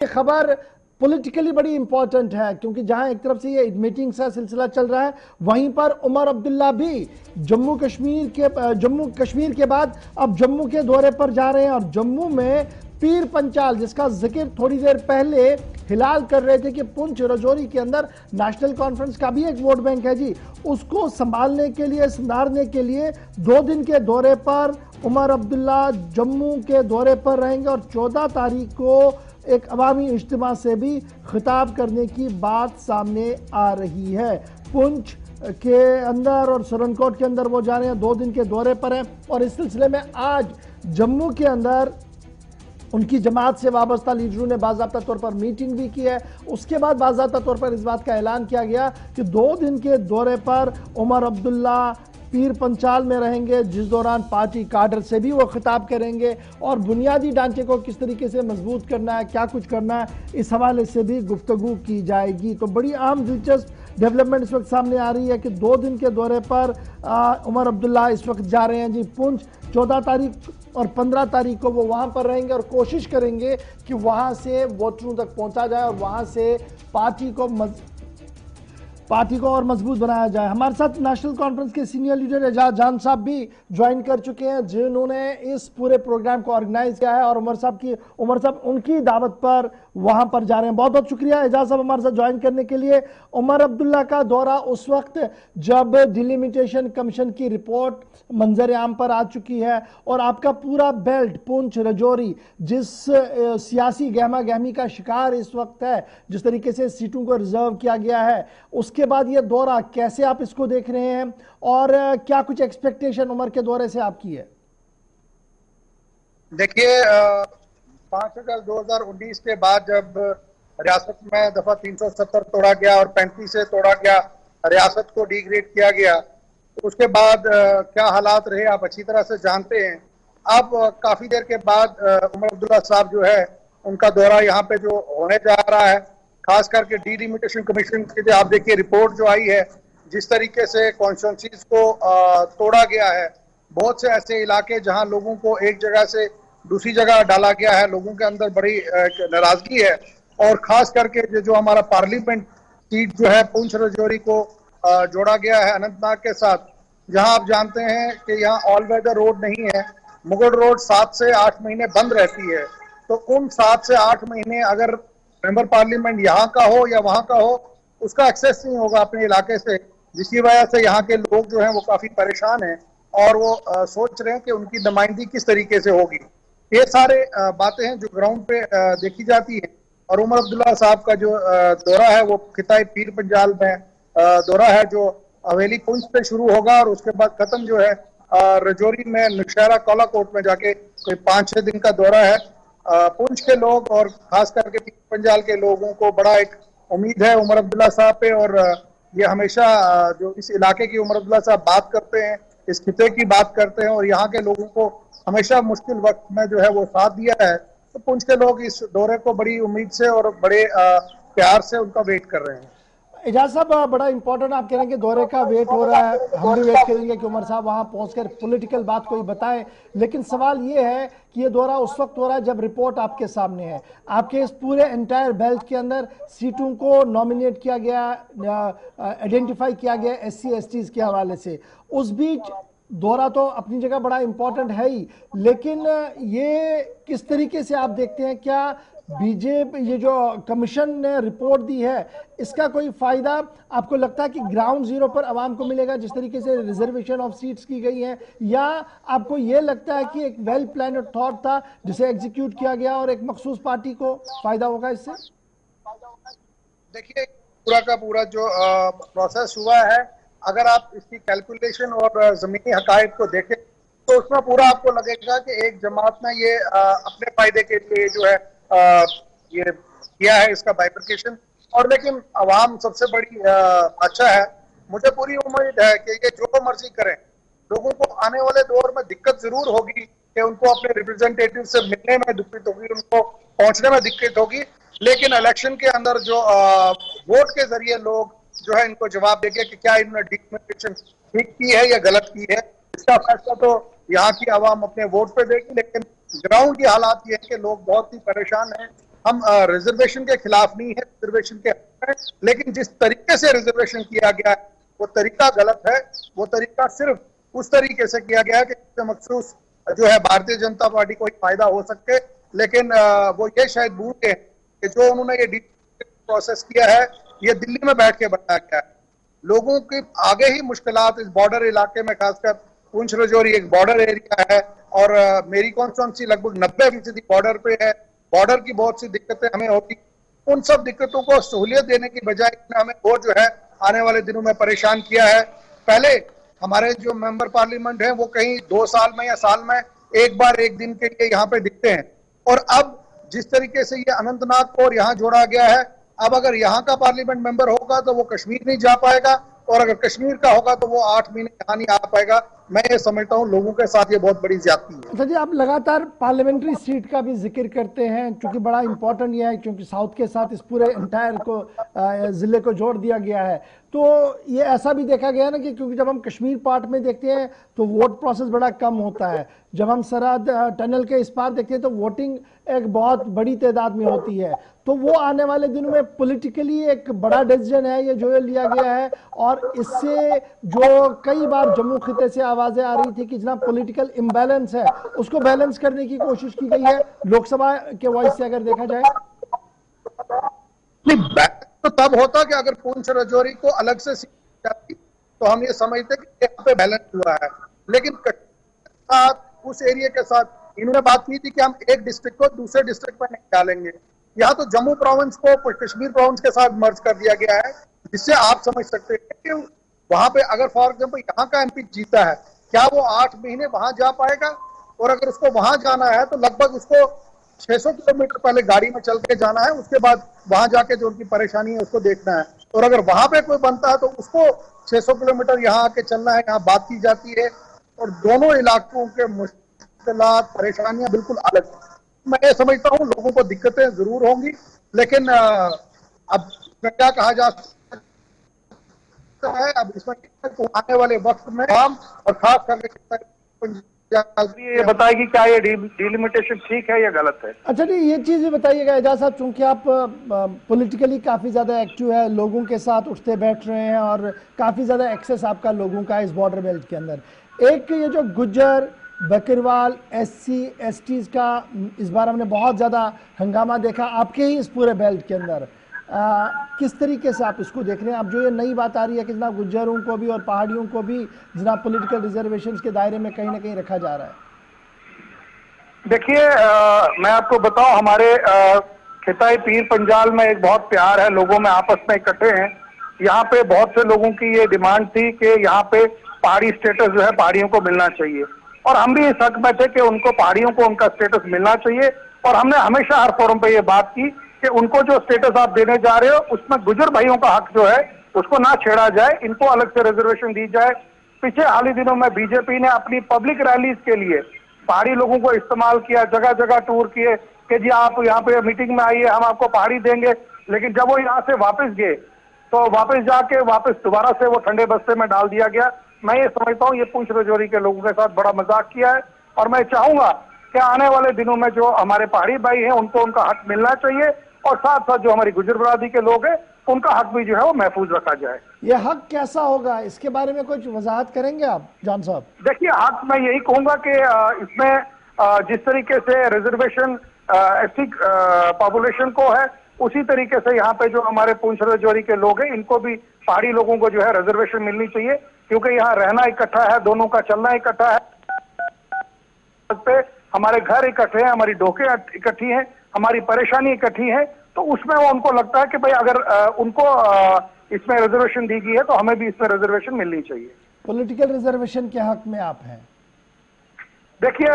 ये खबर पॉलिटिकली बड़ी इंपॉर्टेंट है क्योंकि जहां एक तरफ से ये मीटिंग का सिलसिला चल रहा है, वहीं पर उमर अब्दुल्ला भी जम्मू कश्मीर के बाद अब जम्मू के दौरे पर जा रहे हैं। और जम्मू में पीर पंचाल, जिसका जिक्र थोड़ी देर पहले हिलाल कर रहे थे कि पुंछ राजौरी के अंदर नेशनल कॉन्फ्रेंस का भी एक वोट बैंक है जी, उसको संभालने के लिए, संधारने के लिए 2 दिन के दौरे पर उमर अब्दुल्ला जम्मू के दौरे पर रहेंगे। और 14 तारीख को एक अवामी इज्तिमा से भी खिताब करने की बात सामने आ रही है। पुंछ के अंदर और सुरनकोट के अंदर वो जा रहे हैं, 2 दिन के दौरे पर हैं। और इस सिलसिले में आज जम्मू के अंदर उनकी जमात से वाबस्ता लीडरों ने बाज़ाब्ता तौर पर मीटिंग भी की है। उसके बाद बाज़ाब्ता तौर पर इस बात का ऐलान किया गया कि 2 दिन के दौरे पर उमर अब्दुल्ला पीर पंचाल में रहेंगे, जिस दौरान पार्टी काडर से भी वो खिताब करेंगे और बुनियादी ढांचे को किस तरीके से मजबूत करना है, क्या कुछ करना है, इस हवाले से भी गुफ्तगू की जाएगी। तो बड़ी अहम दिलचस्प डेवलपमेंट इस वक्त सामने आ रही है कि 2 दिन के दौरे पर उमर अब्दुल्ला इस वक्त जा रहे हैं जी पुंछ। 14 तारीख और 15 तारीख को वो वहां पर रहेंगे और कोशिश करेंगे कि वहां से वोटरों तक पहुंचा जाए और वहां से पार्टी को और मजबूत बनाया जाए। हमारे साथ नेशनल कॉन्फ्रेंस के सीनियर लीडर एजाज जान साहब भी ज्वाइन कर चुके हैं, जिन्होंने इस पूरे प्रोग्राम को ऑर्गेनाइज किया है। और उमर साहब उनकी दावत पर वहां पर जा रहे हैं। बहुत बहुत शुक्रिया एजाज साहब हमारे साथ ज्वाइन करने के लिए। उमर अब्दुल्ला का दौरा उस वक्त जब डिलिमिटेशन कमीशन की रिपोर्ट मंजर आम पर आ चुकी है और आपका पूरा बेल्ट पुंछ राजौरी जिस सियासी गहमा गहमी का शिकार इस वक्त है, जिस तरीके से सीटों को रिजर्व किया गया है, उसके बाद ये दौरा कैसे आप इसको देख रहे हैं और क्या कुछ एक्सपेक्टेशन उमर के दौरे से आपकी है? देखिए, 5 अगस्त 2019 के बाद जब रियासत में दफा 370 तोड़ा गया और 35 से तोड़ा गया, रियासत को डिग्रेड किया गया, तो उसके बाद क्या हालात रहे आप अच्छी तरह से जानते हैं। अब काफी देर के बाद उमर अब्दुल्ला साहब जो है उनका दौरा यहाँ पे जो होने जा रहा है, खास करके डिलिमिटेशन कमीशन की जो आप देखिए रिपोर्ट जो आई है, जिस तरीके से कॉन्स्टिट्यूंसीज को तोड़ा गया है, बहुत से ऐसे इलाके जहां लोगों को एक जगह से दूसरी जगह डाला गया है, लोगों के अंदर बड़ी नाराजगी है। और खास करके जो हमारा पार्लियामेंट सीट जो है पुंछ राजौरी को जोड़ा गया है अनंतनाग के साथ, जहां आप जानते हैं कि यहाँ ऑल वेदर रोड नहीं है, मुगल रोड 7 से 8 महीने बंद रहती है। तो उन 7 से 8 महीने अगर मेंबर पार्लियामेंट यहाँ का हो या वहां का हो, उसका एक्सेस नहीं होगा अपने इलाके से, जिसकी वजह से यहाँ के लोग जो हैं वो काफी परेशान हैं और वो सोच रहे हैं कि उनकी नुमाइंदगी किस तरीके से होगी। ये सारे बातें हैं जो ग्राउंड पे देखी जाती है। और उमर अब्दुल्ला साहब का जो दौरा है वो खिताई पीर पंजाल में दौरा है, जो हवेली पुंछ पे शुरू होगा और उसके बाद खत्म जो है राजौरी में नौशहरा कोलाकोट में जाके कोई 5-6 दिन का दौरा है। पुंछ के लोग और खास करके पीर पंजाल के लोगों को बड़ा एक उम्मीद है उमर अब्दुल्ला साहब पे। और ये हमेशा जो इस इलाके की उमर अब्दुल्ला साहब बात करते हैं, इस खिते की बात करते हैं और यहाँ के लोगों को हमेशा मुश्किल वक्त में जो है वो साथ दिया है। तो पुंछ के लोग इस दौरे को बड़ी उम्मीद से और बड़े प्यार से उनका वेट कर रहे हैं। एजाज साहब, बड़ा इंपॉर्टेंट आप कह रहे हैं कि दौरे का वेट हो रहा है, हम भी वेट करेंगे कि उमर साहब वहां पहुंचकर पॉलिटिकल बात कोई बताएं। लेकिन सवाल ये है कि ये दौरा उस वक्त हो रहा है जब रिपोर्ट आपके सामने है, आपके इस पूरे एंटायर बेल्ट के अंदर सीटों को नॉमिनेट किया गया, आइडेंटिफाई किया गया SC STs के हवाले से। उस बीच दौरा तो अपनी जगह बड़ा इंपॉर्टेंट है ही, लेकिन ये किस तरीके से आप देखते हैं, क्या बीजेपी ये जो कमीशन ने रिपोर्ट दी है इसका कोई फायदा आपको लगता है कि ग्राउंड जीरो पर आवाम को मिलेगा, जिस तरीके से रिजर्वेशन ऑफ सीट्स की गई है, या आपको ये लगता है कि एक वेल प्लान थॉट था जिसे एग्जीक्यूट किया गया और एक मखसूस पार्टी को फायदा होगा इससे? देखिए, पूरा का पूरा जो प्रोसेस हुआ है, अगर आप इसकी कैलकुलेशन और जमीनी हकायक को देखें तो उसमें पूरा आपको लगेगा कि एक जमात ने ये अपने फायदे के लिए जो है ये किया है इसका बाइफरकेशन। और लेकिन अवाम सबसे बड़ी अच्छा है, मुझे पूरी उम्मीद है कि ये जो मर्जी करें, लोगों को आने वाले दौर में दिक्कत जरूर होगी कि उनको अपने रिप्रेजेंटेटिव से मिलने में दिक्कत होगी, उनको पहुंचने में दिक्कत होगी, लेकिन इलेक्शन के अंदर जो वोट के जरिए लोग जो है इनको जवाब देंगे कि क्या इन्होंने डिलिमिटेशन ठीक की है या गलत की है। इसका फैसला तो यहाँ की आवाम अपने वोट पे देगी, लेकिन ग्राउंड की हालात ये है कि लोग बहुत ही परेशान हैं हम रिजर्वेशन के खिलाफ नहीं है, रिजर्वेशन के हक है, लेकिन जिस तरीके से रिजर्वेशन किया गया है वो तरीका गलत है। वो तरीका सिर्फ उस तरीके से किया गया है कि मखसूस जो है भारतीय जनता पार्टी को फायदा हो सके, लेकिन वो ये शायद भूल गए कि जो उन्होंने ये प्रोसेस किया है ये दिल्ली में बैठ के बनाया गया है। लोगों के आगे ही मुश्किलात इस बॉर्डर इलाके में, खासकर पुंछ राजौरी एक बॉर्डर एरिया है और मेरी कॉन्स्टिट्यूंसी लगभग 90% बॉर्डर पे है। बॉर्डर की बहुत सी दिक्कतें हमें होती, उन सब दिक्कतों को सहूलियत देने की बजाय हमें और जो है आने वाले दिनों में परेशान किया है। पहले हमारे जो मेंबर पार्लियामेंट है वो कहीं 2 साल में या साल में एक बार एक दिन के लिए यहाँ पे दिखते हैं, और अब जिस तरीके से ये अनंतनाग को और यहाँ जोड़ा गया है, अब अगर यहाँ का पार्लियामेंट मेंबर होगा तो वो कश्मीर नहीं जा पाएगा, और अगर कश्मीर का होगा तो वो 8 महीने यहाँ नहीं आ पाएगा। मैं ये समझता हूँ लोगों के साथ ये बहुत बड़ी ज्यादती है। अच्छा जी, आप लगातार पार्लियामेंट्री सीट का भी जिक्र करते हैं, क्योंकि बड़ा इंपॉर्टेंट यह है क्योंकि साउथ के साथ इस पूरे इंटायर को जिले को जोड़ दिया गया है। तो ये ऐसा भी देखा गया ना कि क्योंकि जब हम कश्मीर पार्ट में देखते हैं तो वोट प्रोसेस बड़ा कम होता है, जब हम सरहद टनल के इस पार देखते हैं तो वोटिंग एक बहुत बड़ी तादाद में होती है। तो वो आने वाले दिनों में पॉलिटिकली एक बड़ा डिसीजन है ये जो लिया गया है, और इससे जो कई बार जम्मू खिते से आवाजें आ रही थी कि जनाब पॉलिटिकल इम्बैलेंस है, उसको बैलेंस करने की कोशिश की गई है लोकसभा के वॉइस से अगर देखा जाए। तो तब होता कि अगर पुंछ राजौरी को अलग से सीट जाती तो हम ये समझते कि यहाँ पे बैलेंस हुआ है, लेकिन साथ उस एरिया के साथ इन्होंने बात की थी कि हम एक डिस्ट्रिक्ट को दूसरे डिस्ट्रिक्ट में नहीं डालेंगे। यहाँ तो जम्मू प्रोविंस को कश्मीर प्रोविंस के साथ मर्ज कर दिया गया है, जिससे आप समझ सकते हैं कि वहां पे अगर फॉर एग्जाम्पल यहाँ का एमपी जीता है, क्या वो 8 महीने वहां जा पाएगा? और अगर उसको वहां जाना है तो लगभग उसको 600 किलोमीटर पहले गाड़ी में चल के जाना है, उसके बाद वहां जाके जो उनकी परेशानी है उसको देखना है। और अगर वहां पे कोई बनता है तो उसको 600 किलोमीटर यहाँ आके चलना है, यहाँ बात की जाती है, और दोनों इलाकों के मुश्किलात परेशानियां बिल्कुल अलग। मैं ये समझता हूँ लोगों को दिक्कतें जरूर होंगी, लेकिन अब क्या कहा जा सकता है, अब इसमें आने वाले वक्त में हम और खास करके ये बताए कि क्या ये डिलिमिटेशन ठीक है या गलत है। अच्छा जी, ये चीज़ भी बताइएगा एजाज साहब, चूंकि आप पॉलिटिकली काफ़ी ज़्यादा एक्टिव है, लोगों के साथ उठते बैठ रहे हैं और काफ़ी ज़्यादा एक्सेस आपका लोगों का इस बॉर्डर बेल्ट के अंदर, एक ये जो गुज्जर बकरवाल SC STs का इस बार हमने बहुत ज़्यादा हंगामा देखा आपके ही इस पूरे बेल्ट के अंदर, किस तरीके से आप इसको देख रहे हैं? अब जो ये नई बात आ रही है कि जनाब गुज्जरों को भी और पहाड़ियों को भी जनाब पॉलिटिकल रिजर्वेशन के दायरे में कहीं ना कहीं रखा जा रहा है। देखिए, मैं आपको बताऊं, हमारे खिताई पीर पंजाल में एक बहुत प्यार है, लोगों में आपस में इकट्ठे हैं। यहाँ पे बहुत से लोगों की ये डिमांड थी कि यहाँ पे पहाड़ी स्टेटस जो है पहाड़ियों को मिलना चाहिए, और हम भी इस हक में थे कि उनको पहाड़ियों को उनका स्टेटस मिलना चाहिए। और हमने हमेशा हर फोरम पे ये बात की कि उनको जो स्टेटस आप देने जा रहे हो उसमें गुजर भाइयों का हक जो है उसको ना छेड़ा जाए, इनको अलग से रिजर्वेशन दी जाए। पीछे हाल ही दिनों में बीजेपी ने अपनी पब्लिक रैलीज के लिए पहाड़ी लोगों को इस्तेमाल किया, जगह जगह टूर किए कि जी आप यहाँ पे मीटिंग में आइए, हम आपको पहाड़ी देंगे। लेकिन जब वो यहाँ से वापस गए तो वापस जाके वापस दोबारा से वो ठंडे बस्ते में डाल दिया गया। मैं ये समझता हूँ ये पुंछ राजौरी के लोगों के साथ बड़ा मजाक किया है, और मैं चाहूंगा कि आने वाले दिनों में जो हमारे पहाड़ी भाई हैं उनको उनका हक मिलना चाहिए, और साथ साथ जो हमारी गुजर बरादरी के लोग हैं उनका हक भी जो है वो महफूज रखा जाए। ये हक कैसा होगा, इसके बारे में कुछ वजाहत करेंगे आप जान साहब? देखिए, हक मैं यही कहूंगा कि इसमें जिस तरीके से रिजर्वेशन SC पॉपुलेशन को है, उसी तरीके से यहाँ पे जो हमारे पुंछ राजौरी के लोग हैं इनको भी पहाड़ी लोगों को जो है रिजर्वेशन मिलनी चाहिए, क्योंकि यहाँ रहना इकट्ठा है, दोनों का चलना इकट्ठा है, पे हमारे घर इकट्ठे हैं, हमारी डोके इकट्ठी हैं, हमारी परेशानी इकट्ठी है। तो उसमें वो उनको लगता है कि भाई अगर उनको इसमें रिजर्वेशन दी गई है तो हमें भी इसमें रिजर्वेशन मिलनी चाहिए। पॉलिटिकल रिजर्वेशन के हक में आप हैं? देखिए,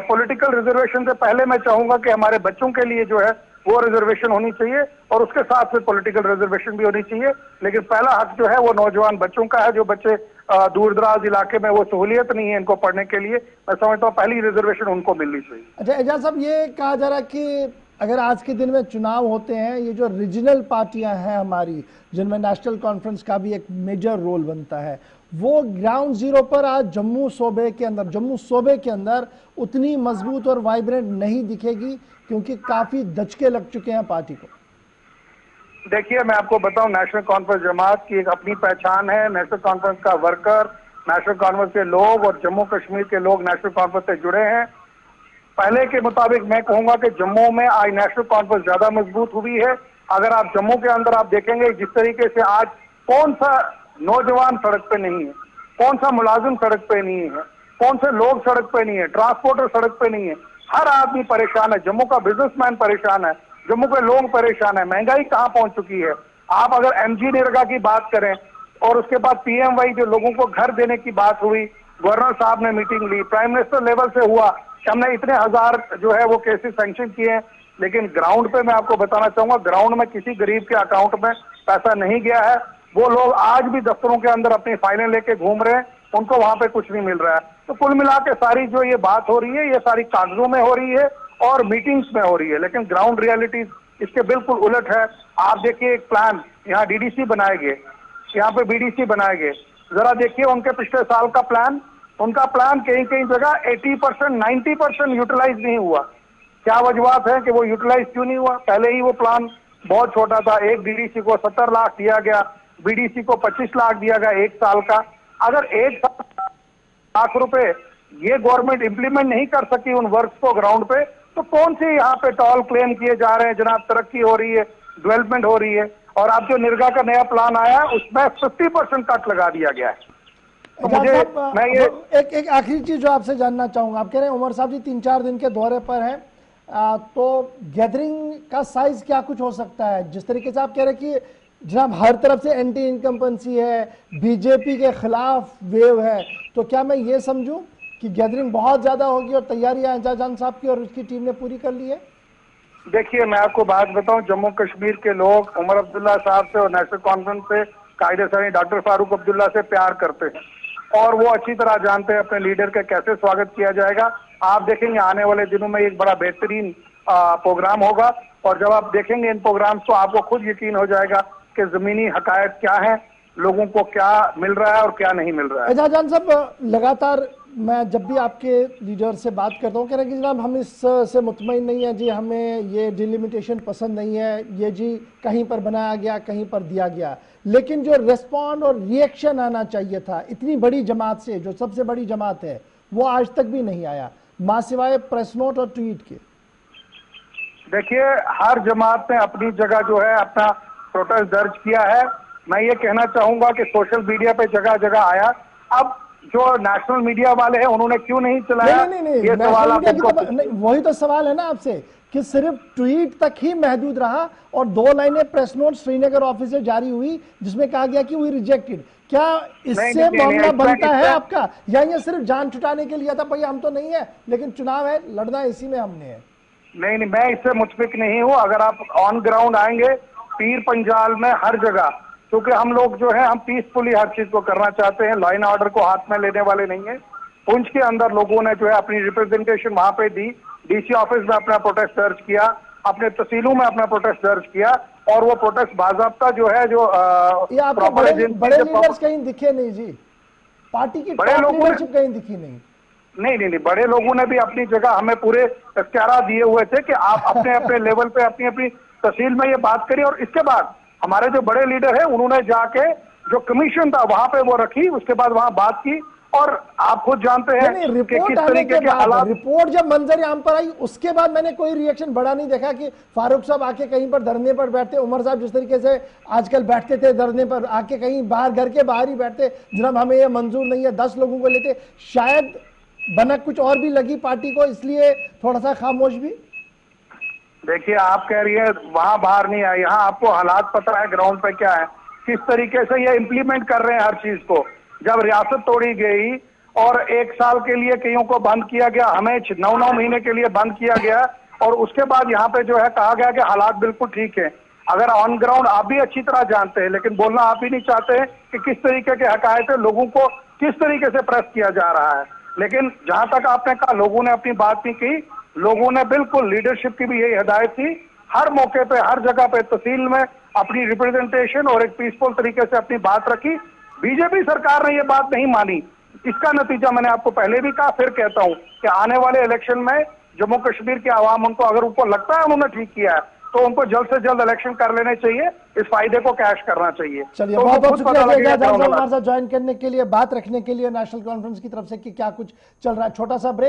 पॉलिटिकल रिजर्वेशन से पहले मैं चाहूंगा कि हमारे बच्चों के लिए जो है वो रिजर्वेशन होनी चाहिए, और उसके साथ में पॉलिटिकल रिजर्वेशन भी होनी चाहिए। लेकिन पहला हक जो है वो नौजवान बच्चों का है, जो बच्चे दूर दराज इलाके में वो सहूलियत नहीं है इनको पढ़ने के लिए, मैं समझता हूँ पहली रिजर्वेशन उनको मिलनी चाहिए। अच्छा एजाज साहब, ये कहा जा रहा है कि अगर आज के दिन में चुनाव होते हैं, ये जो रीजनल पार्टियां हैं हमारी, जिनमें नेशनल कॉन्फ्रेंस का भी एक मेजर रोल बनता है, वो ग्राउंड जीरो पर आज जम्मू सूबे के अंदर उतनी मजबूत और वाइब्रेंट नहीं दिखेगी, क्योंकि काफी दचके लग चुके हैं पार्टी को। देखिए, मैं आपको बताऊं, नेशनल कॉन्फ्रेंस जमात की एक अपनी पहचान है। नेशनल कॉन्फ्रेंस का वर्कर, नेशनल कॉन्फ्रेंस के लोग और जम्मू कश्मीर के लोग नेशनल कॉन्फ्रेंस से जुड़े हैं। पहले के मुताबिक मैं कहूंगा कि जम्मू में आज नेशनल कॉन्फ्रेंस ज्यादा मजबूत हुई है। अगर आप जम्मू के अंदर आप देखेंगे जिस तरीके से आज कौन सा नौजवान सड़क पे नहीं है, कौन सा मुलाजिम सड़क पे नहीं है, कौन से लोग सड़क पे नहीं है, ट्रांसपोर्टर सड़क पे नहीं है, हर आदमी परेशान है। जम्मू का बिजनेसमैन परेशान है, जम्मू के लोग परेशान है। महंगाई कहां पहुंच चुकी है। आप अगर एमजी निरगा की बात करें और उसके बाद पीएमवाई जो लोगों को घर देने की बात हुई, गवर्नर साहब ने मीटिंग ली, प्राइम मिनिस्टर लेवल से हुआ, हमने इतने हजार जो है वो केसेस सैंक्शन किए हैं, लेकिन ग्राउंड पे मैं आपको बताना चाहूंगा, ग्राउंड में किसी गरीब के अकाउंट में पैसा नहीं गया है। वो लोग आज भी दफ्तरों के अंदर अपनी फाइलें लेके घूम रहे हैं, उनको वहां पे कुछ नहीं मिल रहा है। तो कुल मिला के सारी जो ये बात हो रही है, ये सारी कागजों में हो रही है और मीटिंग्स में हो रही है, लेकिन ग्राउंड रियलिटीज इसके बिल्कुल उलट है। आप देखिए, एक प्लान यहाँ डीडीसी बनाए गए, यहाँ पे बीडीसी बनाए गए, जरा देखिए उनके पिछले साल का प्लान, उनका प्लान कहीं कहीं जगह 80% 90% यूटिलाइज नहीं हुआ। क्या वजूहत है कि वो यूटिलाइज क्यों नहीं हुआ? पहले ही वो प्लान बहुत छोटा था। एक डीडीसी को 70 लाख दिया गया, बीडीसी को 25 लाख दिया गया एक साल का। अगर एक लाख रुपए ये गवर्नमेंट इंप्लीमेंट नहीं कर सकी उन वर्क्स को ग्राउंड पे, तो कौन से यहाँ पे टॉल क्लेम किए जा रहे हैं? जनाब, तरक्की हो रही है, डेवलपमेंट हो रही है, और अब जो निर्गा का नया प्लान आया उसमें 50% कट लगा दिया गया है। तो मुझे मैं ये एक आखिरी चीज जो आपसे जानना चाहूंगा, आप कह रहे हैं उमर साहब जी 3-4 दिन के दौरे पर हैं, तो गैदरिंग का साइज क्या कुछ हो सकता है? जिस तरीके से आप कह रहे हैं कि जनाब हर तरफ से एंटी इनकम्पेंसी है, बीजेपी के खिलाफ वेव है, तो क्या मैं ये समझूं कि गैदरिंग बहुत ज्यादा होगी और तैयारियां एजाजान साहब की और उसकी टीम ने पूरी कर ली है? देखिए, मैं आपको बात बताऊं, जम्मू कश्मीर के लोग उमर अब्दुल्ला साहब से और नेशनल कॉन्फ्रेंस से, कायदे सानी डॉक्टर फारूक अब्दुल्ला से प्यार करते हैं और वो अच्छी तरह जानते हैं अपने लीडर का कैसे स्वागत किया जाएगा। आप देखेंगे आने वाले दिनों में एक बड़ा बेहतरीन प्रोग्राम होगा, और जब आप देखेंगे इन प्रोग्राम्स को आपको खुद यकीन हो जाएगा कि जमीनी हकायत क्या है, लोगों को क्या मिल रहा है और क्या नहीं मिल रहा है। एजाजान साहब, लगातार मैं जब भी आपके लीडर से बात करता हूँ, कह रहे हैं कि जनाब हम इससे मुतमईन नहीं है जी, हमें ये डिलिमिटेशन पसंद नहीं है, ये जी कहीं पर बनाया गया कहीं पर दिया गया, लेकिन जो रिस्पॉन्ड और रिएक्शन आना चाहिए था इतनी बड़ी जमात से, जो सबसे बड़ी जमात है, वो आज तक भी नहीं आया, मां सिवाय प्रेस नोट और ट्वीट के। देखिए, हर जमात ने अपनी जगह जो है अपना प्रोटेस्ट दर्ज किया है। मैं ये कहना चाहूंगा कि सोशल मीडिया पे जगह जगह आया। अब जो नेशनल मीडिया वाले हैं उन्होंने क्यों नहीं चलाया? नहीं, ये सवाल आप वही तो सवाल है ना आपसे कि सिर्फ ट्वीट तक ही महदूद रहा और 2 लाइनें प्रेस नोट श्रीनगर ऑफिस से जारी हुई जिसमें कहा गया कि वी रिजेक्टेड। क्या इससे मामला बनता है आपका, या ये सिर्फ जान छुटाने के लिए था, भाई हम तो नहीं है लेकिन चुनाव है, लड़ना इसी में हमने है? नहीं, मैं इससे मुतफिक नहीं हूँ। अगर आप ऑन ग्राउंड आएंगे पीर पंजाल में हर जगह, क्योंकि हम लोग जो है हम पीसफुली हर चीज को करना चाहते हैं, लाइन ऑर्डर को हाथ में लेने वाले नहीं है। पुंछ के अंदर लोगों ने जो है अपनी रिप्रेजेंटेशन वहां पे दी, डीसी ऑफिस में अपना प्रोटेस्ट दर्ज किया, अपने तहसीलों में अपना प्रोटेस्ट दर्ज किया, और वो प्रोटेस्ट बाज़ाब्ता जो है जो बड़े लीडर्स कहीं दिखे नहीं जी, पार्टी की बड़े लोगों लीडरशिप कहीं दिखी नहीं। नहीं, बड़े लोगों ने भी अपनी जगह हमें पूरे इख्तियार दिए हुए थे कि आप अपने अपने लेवल पे अपनी अपनी तहसील में ये बात करिए। और इसके बाद हमारे जो बड़े लीडर हैं उन्होंने जाके जो कमीशन था वहां पे वो रखी, उसके बाद वहां बात की, और आप खुद जानते हैं कि किस तरीके के हालात। रिपोर्ट जब मंजर आम पर आई उसके बाद मैंने कोई रिएक्शन बड़ा नहीं देखा कि फारूक साहब आके कहीं पर धरने पर बैठते, उमर साहब जिस तरीके से आजकल बैठते थे धरने पर, आके कहीं बाहर घर के बाहर ही बैठते, जनाब हमें ये मंजूर नहीं है, 10 लोगों को लेते। शायद बनक कुछ और भी लगी पार्टी को, इसलिए थोड़ा सा खामोश भी। देखिए, आप कह रही है वहां बाहर नहीं आए, यहाँ आपको हालात पता है ग्राउंड पे क्या है, किस तरीके से ये इम्प्लीमेंट कर रहे हैं हर चीज को। जब रियासत तोड़ी गई और 1 साल के लिए कईयों को बंद किया गया, हमें 9 महीने के लिए बंद किया गया, और उसके बाद यहाँ पे जो है कहा गया कि हालात बिल्कुल ठीक है। अगर ऑन ग्राउंड आप भी अच्छी तरह जानते हैं, लेकिन बोलना आप ही नहीं चाहते हैं कि किस तरीके के हकायत है, लोगों को किस तरीके से प्रेस किया जा रहा है। लेकिन जहां तक आपने कहा लोगों ने अपनी बात नहीं की, लोगों ने बिल्कुल, लीडरशिप की भी यही हिदायत थी, हर मौके पे हर जगह पे तहसील में अपनी रिप्रेजेंटेशन और एक पीसफुल तरीके से अपनी बात रखी। बीजेपी सरकार ने ये बात नहीं मानी। इसका नतीजा मैंने आपको पहले भी कहा, फिर कहता हूं कि आने वाले इलेक्शन में जम्मू कश्मीर के आवाम उनको, अगर उनको लगता है उन्होंने ठीक किया है, तो उनको जल्द से जल्द इलेक्शन कर लेने चाहिए, इस फायदे को कैश करना चाहिए। चलिए, तो बहुत बहुत खुद पता लगेगा शुक्रिया हमारे साथ ज्वाइन करने के लिए, बात रखने के लिए नेशनल कॉन्फ्रेंस की तरफ से कि क्या कुछ चल रहा है। छोटा सा ब्रेक।